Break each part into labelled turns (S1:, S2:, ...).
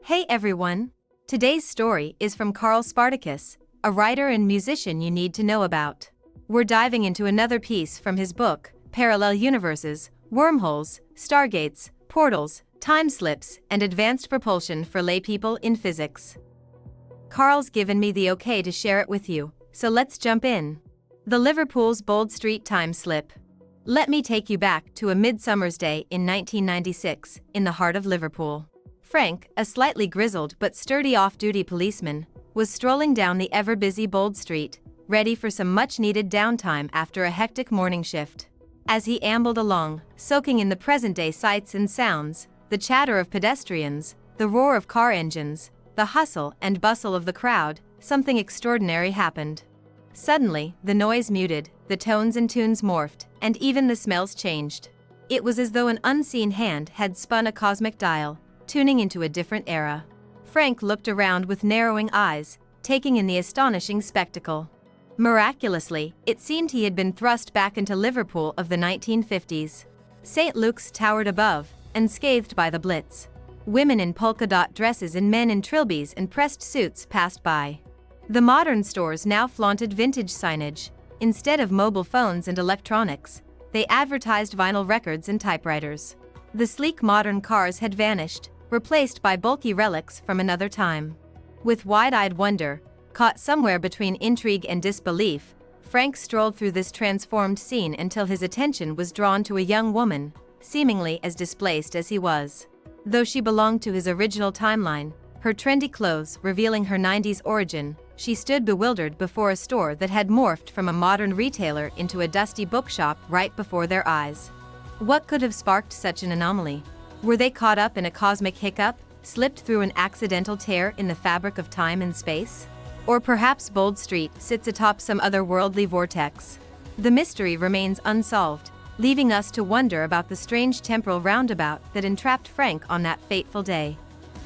S1: Hey everyone! Today's story is from Carl Spartacus, a writer and musician you need to know about. We're diving into another piece from his book, Parallel Universes, Wormholes, Stargates, Portals, Time Slips, and Advanced Propulsion for Laypeople in Physics. Carl's given me the okay to share it with you, so let's jump in. The Liverpool's Bold Street Time Slip. Let me take you back to a midsummer's day in 1996, in the heart of Liverpool. Frank, a slightly grizzled but sturdy off-duty policeman, was strolling down the ever-busy Bold Street, ready for some much-needed downtime after a hectic morning shift. As he ambled along, soaking in the present-day sights and sounds, the chatter of pedestrians, the roar of car engines, the hustle and bustle of the crowd, something extraordinary happened. Suddenly, the noise muted, the tones and tunes morphed, and even the smells changed. It was as though an unseen hand had spun a cosmic dial, tuning into a different era. Frank looked around with narrowing eyes, taking in the astonishing spectacle. Miraculously, it seemed he had been thrust back into Liverpool of the 1950s. St. Luke's towered above, unscathed by the Blitz. Women in polka-dot dresses and men in trilbies and pressed suits passed by. The modern stores now flaunted vintage signage. Instead of mobile phones and electronics, they advertised vinyl records and typewriters. The sleek modern cars had vanished, replaced by bulky relics from another time. With wide-eyed wonder, caught somewhere between intrigue and disbelief, Frank strolled through this transformed scene until his attention was drawn to a young woman, seemingly as displaced as he was. Though she belonged to his original timeline, her trendy clothes revealing her 90s origin, she stood bewildered before a store that had morphed from a modern retailer into a dusty bookshop right before their eyes. What could have sparked such an anomaly? Were they caught up in a cosmic hiccup, slipped through an accidental tear in the fabric of time and space? Or perhaps Bold Street sits atop some otherworldly vortex? The mystery remains unsolved, leaving us to wonder about the strange temporal roundabout that entrapped Frank on that fateful day.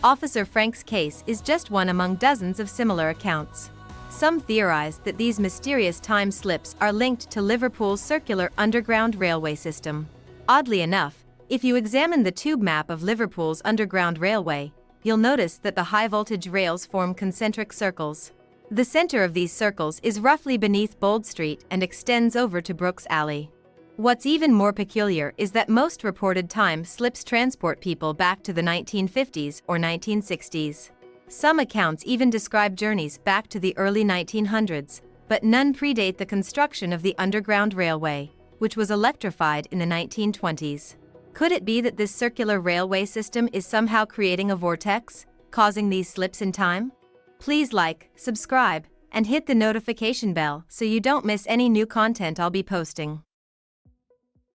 S1: Officer Frank's case is just one among dozens of similar accounts. Some theorize that these mysterious time slips are linked to Liverpool's circular underground railway system. Oddly enough, if you examine the tube map of Liverpool's underground railway, you'll notice that the high-voltage rails form concentric circles. The center of these circles is roughly beneath Bold Street and extends over to Brooks Alley. What's even more peculiar is that most reported time slips transport people back to the 1950s or 1960s. Some accounts even describe journeys back to the early 1900s, but none predate the construction of the Underground Railway, which was electrified in the 1920s. Could it be that this circular railway system is somehow creating a vortex, causing these slips in time? Please like, subscribe, and hit the notification bell so you don't miss any new content I'll be posting.